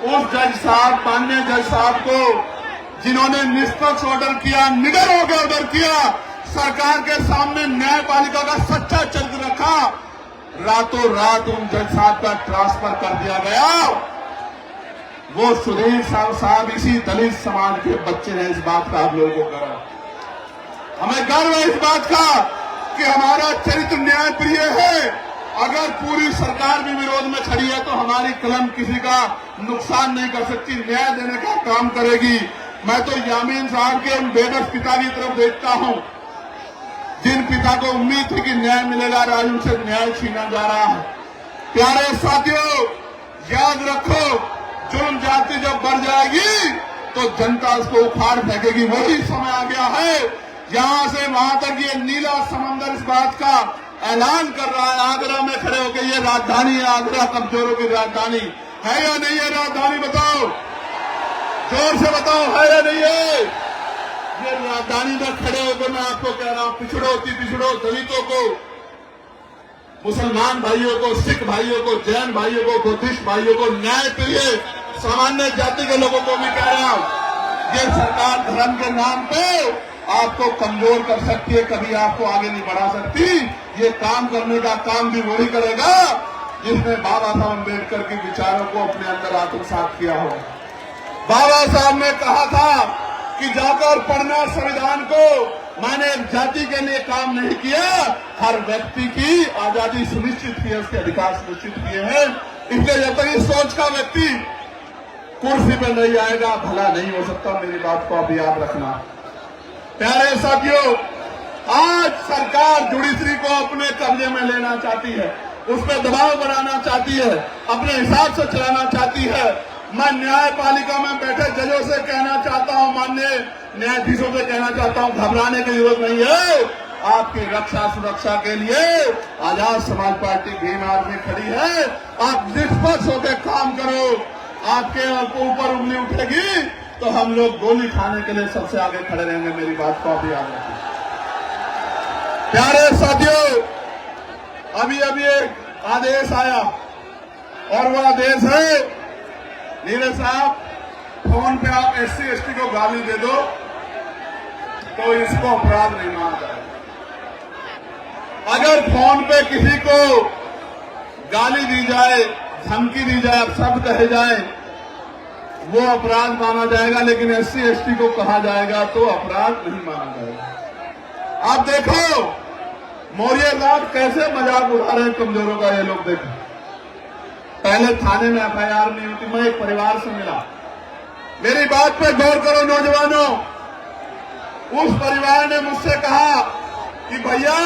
उस जज साहब, माननीय जज साहब को, जिन्होंने निष्पक्ष ऑर्डर किया, निडर होकर ऑर्डर किया, सरकार के सामने न्यायपालिका का सच्चा चरित्र रखा, रातों रात उन जज साहब का ट्रांसफर कर दिया गया। वो सुधीर साहब इसी दलित समाज के बच्चे हैं। इस बात का आप लोगों को गर्व, हमें गर्व है इस बात का कि हमारा चरित्र न्यायप्रिय है। अगर पूरी सरकार भी विरोध में खड़ी है तो हमारी कलम किसी का नुकसान नहीं कर सकती, न्याय देने का काम करेगी। मैं तो यामीन साहब के उन बेबस पिता की तरफ देखता हूं, जिन पिता को उम्मीद थी कि न्याय मिलेगा, आज उनसे न्याय छीना जा रहा है। प्यारे साथियों, याद रखो, जुर्म जाति जब बढ़ जाएगी तो जनता उसको उखाड़ फेंकेगी। वही समय आ गया है, यहां से वहां तक ये नीला समंदर इस बात का ऐलान कर रहा है, आगरा में खड़े होकर, ये राजधानी है, आगरा कमजोरों की राजधानी है या नहीं है? राजधानी बताओ, जोर से बताओ, है या नहीं है? ये राजधानी में खड़े होकर मैं आपको कह रहा हूं, पिछड़ो दलितों को, मुसलमान भाइयों को, सिख भाइयों को, जैन भाइयों को, बुद्धिस्ट भाइयों को, न्याय प्रिय सामान्य जाति के लोगों को भी कह रहा हूं, ये सरकार धर्म के नाम पे आपको कमजोर कर सकती है, कभी आपको आगे नहीं बढ़ा सकती। ये काम करने का काम भी वही करेगा जिसने बाबा साहब अम्बेडकर के विचारों को अपने अंदर आत्मसात किया हो। बाबा साहब ने कहा था कि जाकर पढ़ना संविधान को, मैंने जाति के लिए काम नहीं किया, हर व्यक्ति की आजादी सुनिश्चित की है, उसके अधिकार सुनिश्चित किए हैं। इसलिए जब तक इस सोच का व्यक्ति कुर्सी पर नहीं आएगा, भला नहीं हो सकता। मेरी बात को आप याद रखना। प्यारे साथियों, आज सरकार जुडिशरी को अपने कब्जे में लेना चाहती है, उस पर दबाव बनाना चाहती है, अपने हिसाब से चलाना चाहती है। मैं न्यायपालिका में बैठे जजों से कहना चाहता हूं, माननीय न्यायाधीशों से कहना चाहता हूं, घबराने की जरूरत नहीं है। आपकी रक्षा सुरक्षा के लिए आजाद समाज पार्टी भीम आर्मी खड़ी है। आप निष्पक्ष होकर काम करो। आपके ऊपर उंगली उठेगी तो हम लोग गोली खाने के लिए सबसे आगे खड़े रहेंगे। मेरी बात को आप याद रखिए। प्यारे साथियों, अभी एक आदेश आया और वो आदेश है, नीरज साहब, फोन पे आप SC ST को गाली दे दो तो इसको अपराध नहीं माना जाएगा। अगर फोन पे किसी को गाली दी जाए, धमकी दी जाए, अपशब्द कहे जाए, वो अपराध माना जाएगा, लेकिन SC ST को कहा जाएगा तो अपराध नहीं माना जाएगा। आप देखो मौर्य लाल कैसे मजाक उड़ा रहे हैं कमजोरों का। ये लोग देखो, पहले थाने में FIR नहीं होती। मैं एक परिवार से मिला, मेरी बात पे गौर करो नौजवानों। उस परिवार ने मुझसे कहा कि भैया,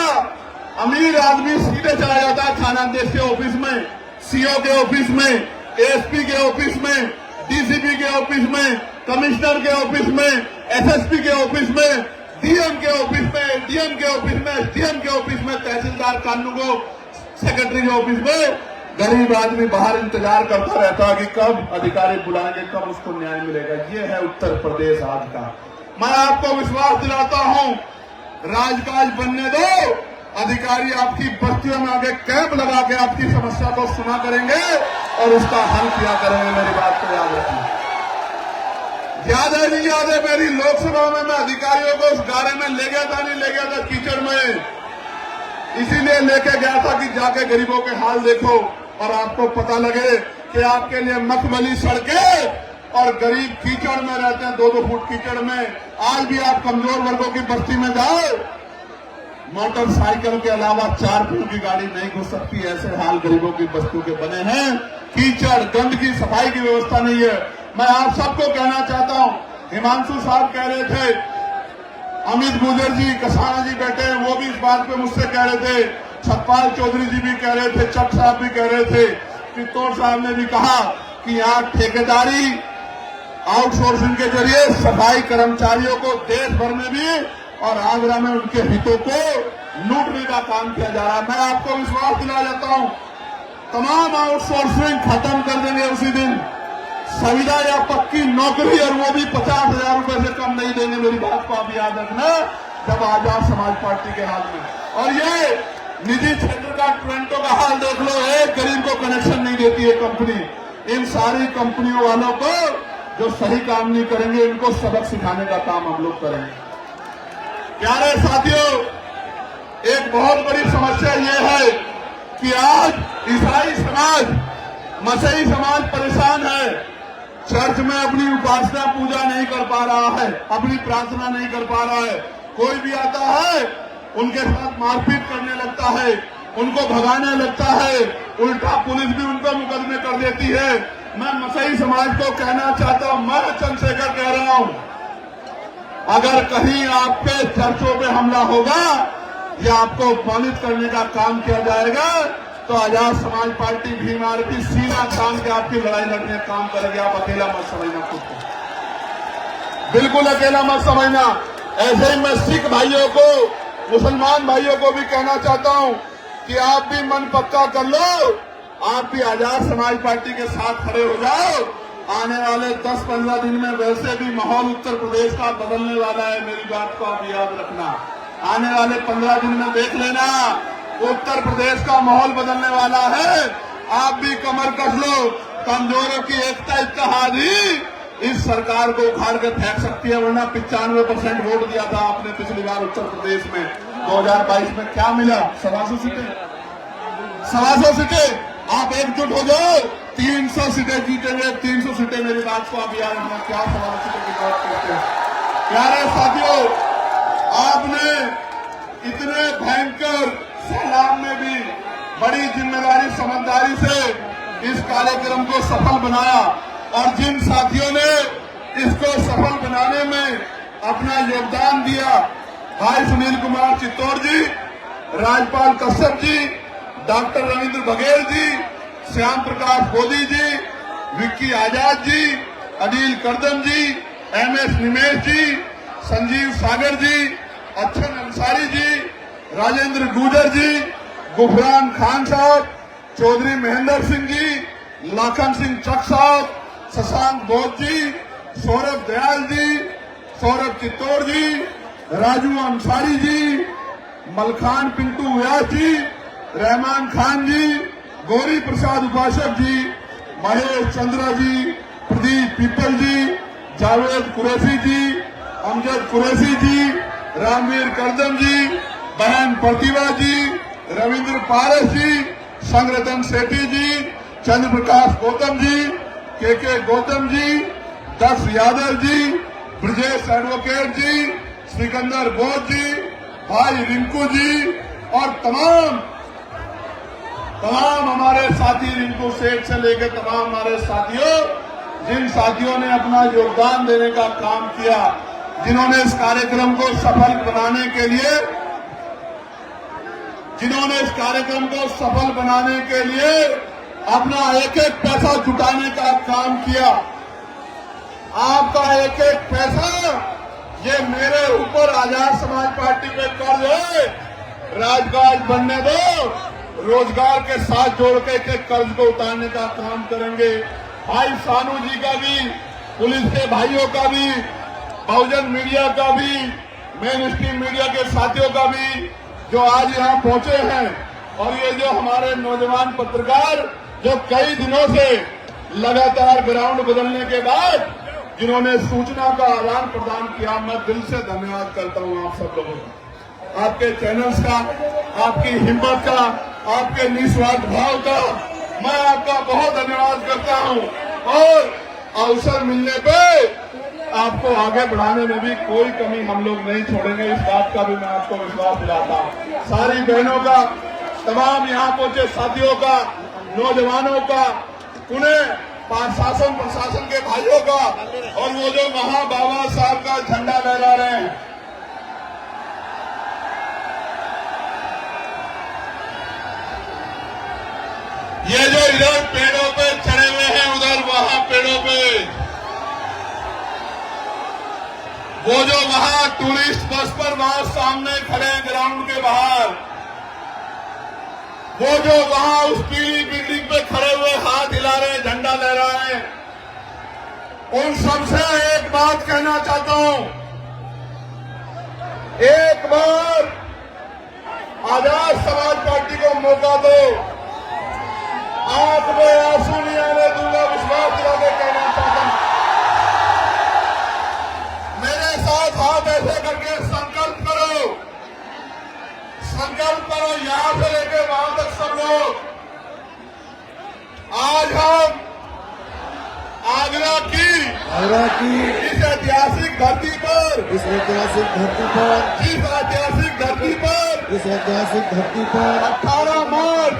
अमीर आदमी सीधे चला जाता है थानाध्यक्ष के ऑफिस में, CO के ऑफिस में, ASP के ऑफिस में, DCP के ऑफिस में, कमिश्नर के ऑफिस में, SSP के ऑफिस में, DM के ऑफिस में, DM के ऑफिस में, SDM के ऑफिस में, तहसीलदार कानूनगो सेक्रेटरी के ऑफिस में। गरीब आदमी बाहर इंतजार करता रहता है कि कब अधिकारी बुलाएंगे, कब उसको न्याय मिलेगा। ये है उत्तर प्रदेश आज का। मैं आपको विश्वास दिलाता हूं, राजकाज बनने दो। अधिकारी आपकी बस्तियों में आगे कैंप लगा के आपकी समस्या को सुना करेंगे और उसका हल किया करेंगे। मेरी बात को याद रखिए। याद है नहीं याद है, मेरी लोकसभा में मैं अधिकारियों को उस गारे में ले गया था, नहीं ले गया था, कीचड़ में। इसीलिए लेके गया था कि जाके गरीबों के हाल देखो और आपको पता लगे कि आपके लिए मखमली सड़कें और गरीब कीचड़ में रहते हैं, 2-2 फुट कीचड़ में। आज भी आप कमजोर वर्गों की बस्ती में जाओ, मोटरसाइकिल के अलावा 4 फुट की गाड़ी नहीं घुस सकती। ऐसे हाल गरीबों की बस्तियों के बने हैं। कीचड़, गंदगी, सफाई की व्यवस्था नहीं है। मैं आप सबको कहना चाहता हूं, हिमांशु साहब कह रहे थे, अमित गुजर जी, कसाना जी बैठे हैं, वो भी इस बात पे मुझसे कह रहे थे, सतपाल चौधरी जी भी कह रहे थे, चक साहब भी कह रहे थे, चित्तौड़ साहब ने भी कहा कि यहाँ ठेकेदारी आउटसोर्सिंग के जरिए सफाई कर्मचारियों को देश भर में भी और आगरा में उनके हितों को लूटने का काम किया जा रहा है। मैं आपको विश्वास दिला जाता हूं, तमाम आउटसोर्सिंग खत्म कर देंगे उसी दिन। संविदा या पक्की नौकरी, और वो भी 50,000 रुपए से कम नहीं देंगे। मेरी बात को आप याद रखना, जब आजाद समाज पार्टी के हाथ में। और ये निजी क्षेत्र का ट्रेंटो का हाल देख लो, एक गरीब को कनेक्शन नहीं देती है कंपनी। इन सारी कंपनियों वालों को जो सही काम नहीं करेंगे, इनको सबक सिखाने का काम हम लोग करेंगे। प्यारे साथियों, एक बहुत बड़ी समस्या ये है कि आज ईसाई समाज, मसीही समाज परेशान है। चर्च में अपनी उपासना पूजा नहीं कर पा रहा है, अपनी प्रार्थना नहीं कर पा रहा है। कोई भी आता है, उनके साथ मारपीट करने लगता है, उनको भगाने लगता है, उल्टा पुलिस भी उन पर मुकदमे कर देती है। मैं मसीही समाज को कहना चाहता हूं, मैं चंद्रशेखर कह रहा हूं, अगर कहीं आपके चर्चों पे हमला होगा या आपको अपमानित करने का काम किया जाएगा तो आजाद समाज पार्टी भीम आर्मी सीना तान के आपकी लड़ाई लड़ने का काम करेगी। आप अकेला मत समझना खुद को, बिल्कुल अकेला मत समझना। ऐसे ही मैं सिख भाइयों को, मुसलमान भाइयों को भी कहना चाहता हूं कि आप भी मन पक्का कर लो, आप भी आजाद समाज पार्टी के साथ खड़े हो जाओ। आने वाले 10-15 दिन में वैसे भी माहौल उत्तर प्रदेश का बदलने वाला है। मेरी बात को आप याद रखना, आने वाले 15 दिन में देख लेना, उत्तर प्रदेश का माहौल बदलने वाला है। आप भी कमर कस लो, कमजोरों की एकता इत्तेहाद ही इस सरकार को उखाड़ के फेंक सकती है। वरना 95% वोट दिया था आपने पिछली बार उत्तर प्रदेश में। 2022 में क्या मिला? 125 सीटें। आप एकजुट हो जाओ, 300 सीटें जीतेंगे, 300 सीटें। मेरी बात को आप याद रखना, क्या 125 सीटों की बात करते हैं। प्यारे साथियों, आपने इतने भयंकर सैलाब में भी बड़ी जिम्मेदारी, समझदारी से इस कार्यक्रम को सफल बनाया और जिन साथियों ने इसको सफल बनाने में अपना योगदान दिया, भाई सुनील कुमार चित्तौड़ जी, राजपाल कश्यप जी, डॉक्टर रविंद्र बघेल जी, श्याम प्रकाश मोदी जी, विक्की आजाद जी, अनिल करदम जी, MS निमेश जी, संजीव सागर जी, अच्छन अंसारी जी, राजेंद्र गुजर जी, गुफरान खान साहब, चौधरी महेंद्र सिंह जी, लाखन सिंह चक साहब, शशांक बोध जी, सौरभ दयाल जी, सौरभ चित्तौड़ जी, राजू अंसारी जी, मलखान पिंटू व्यास जी, रहमान खान जी, गौरी प्रसाद उपासक जी, महेश चंद्रा जी, प्रदीप पीपल जी, जावेद कुरैशी जी, अमजद कुरैशी जी, रामवीर करदम जी, बहन प्रतिभा जी, रविंद्र पारस जी, संगरतन सेठी जी, चंद्र प्रकाश गौतम जी, के गौतम जी, दक्ष यादव जी, ब्रजेश एडवोकेट जी, सिकंदर बोध जी, भाई रिंकू जी और तमाम हमारे साथी, रिंकू सेठ से लेकर तमाम हमारे साथियों, जिन साथियों ने अपना योगदान देने का काम किया, जिन्होंने इस कार्यक्रम को सफल बनाने के लिए अपना एक एक पैसा जुटाने का काम किया। आपका एक एक पैसा ये मेरे ऊपर आजाद समाज पार्टी पे कर्ज है। राजकाज बनने दो, रोजगार के साथ जोड़ के एक एक कर्ज को उतारने का काम करेंगे। भाई सानू जी का भी, पुलिस के भाइयों का भी, बहुजन मीडिया का भी, मेन स्ट्रीम मीडिया के साथियों का भी, जो आज यहाँ पहुंचे हैं, और ये जो हमारे नौजवान पत्रकार जो कई दिनों से लगातार ग्राउंड बदलने के बाद जिन्होंने सूचना का आदान प्रदान किया, मैं दिल से धन्यवाद करता हूं आप सब लोगों का, आपके चैनल्स का, आपकी हिम्मत का, आपके निस्वार्थ भाव का मैं आपका बहुत धन्यवाद करता हूं। और अवसर मिलने पे आपको आगे बढ़ाने में भी कोई कमी हम लोग नहीं छोड़ेंगे, इस बात का भी मैं आपको विश्वास दिलाता हूं। सारी बहनों का, तमाम यहाँ पहुंचे साथियों का, नौजवानों का, उन्हें शासन प्रशासन के भाइयों का, और वो जो वहां बाबा साहब का झंडा लहरा रहे हैं, ये जो इधर पेड़ों पे चढ़े हुए हैं, उधर वहां पेड़ों पे, वो जो वहां टूरिस्ट बस पर वहां सामने खड़े हैं ग्राउंड के बाहर, वो जो वहां उस पीली बिल्डिंग पे खड़े हुए हाथ हिला रहे हैं, झंडा लहरा रहे हैं, उन सबसे एक बात कहना चाहता हूं, एक बार आजाद समाज पार्टी को मौका दो, आंख में आंसू नहीं आने दूंगा, विश्वास दिला के कहना चाहता हूं। मेरे साथ हाथ ऐसे करके संकल्प करो, यहां से लेकर वहां तक सब लोग। आज हम आगरा की इस ऐतिहासिक धरती पर, इस ऐतिहासिक धरती पर 18 मार्च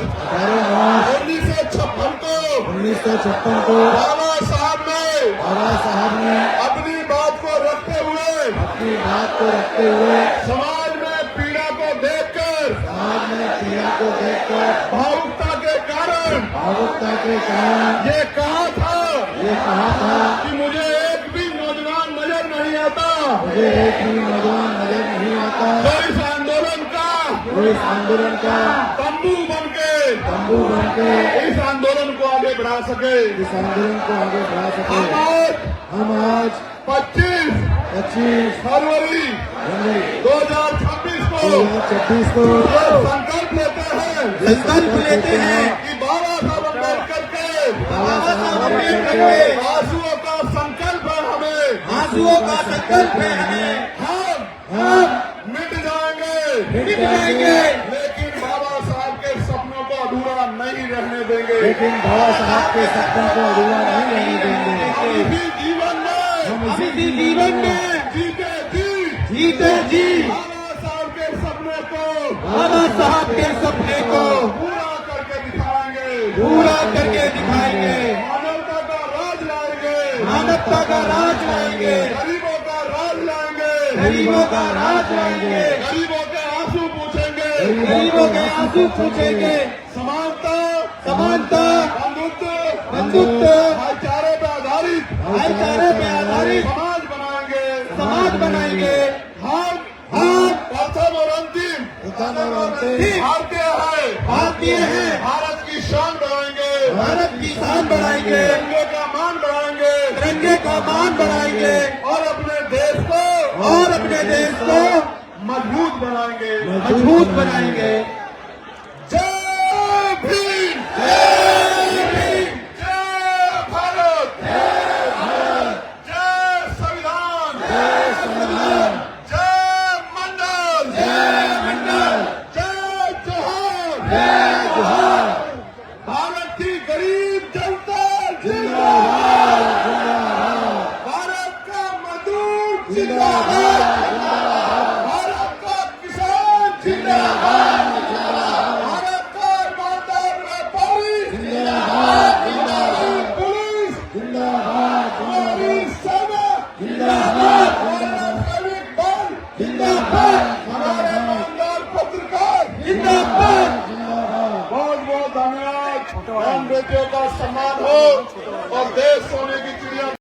1956 को बाबा साहब ने अपनी बात को रखते हुए समाज में पीड़ा को देखकर भावुकता के कारण ये कहा था कि मुझे एक भी नौजवान नजर नहीं आता, जो इस आंदोलन का तंबू बन के इस आंदोलन को आगे बढ़ा सके। हम आज 25 फरवरी 2026 को संकल्प लेते हैं कि बाबा साहब अम्बेडकर के आंसुओं का संकल्प है हमें, हम मिट जाएंगे, लेकिन बाबा साहब के सपनों को अधूरा नहीं रहने देंगे। हम इसी जीवन में जीते जी बाबा साहब के सपने को पूरा करके दिखाएंगे। मानवता का राज लाएंगे, गरीबों का राज लाएंगे, गरीबों के आंसू पूछेंगे, समानता, बंधुत्व, भाईचारे पे आधारित समाज बनाएंगे। हम प्रथम और अंतिम भारतीय है। भारत की शान बढ़ाएंगे। भारत की शान बढ़ाएंगे, तिरंगे का मान बढ़ाएंगे तिरंगे का मान बढ़ाएंगे और अपने देश को मजबूत बनाएंगे। मजबूत बनाएंगे। जय भीम, जय भारत, जय संविधान, जय मंडल, जय जोहार। भारत की गरीब जनता जिंदाबाद, भारत का मजदूर जिंदाबाद, भारत का किसान जिंदाबाद, भारत का ईमानदार व्यापारी जिंदाबाद, पुलिस जिंदाबाद, हमारी सेना जिंदाबाद, हमारा सैनिक बल जिंदाबाद, हमारे ईमानदार पत्रकार जिंदाबाद। बहुत बहुत धन्यवाद। हम बेटियों का सम्मान हो और देश सोने की चिड़िया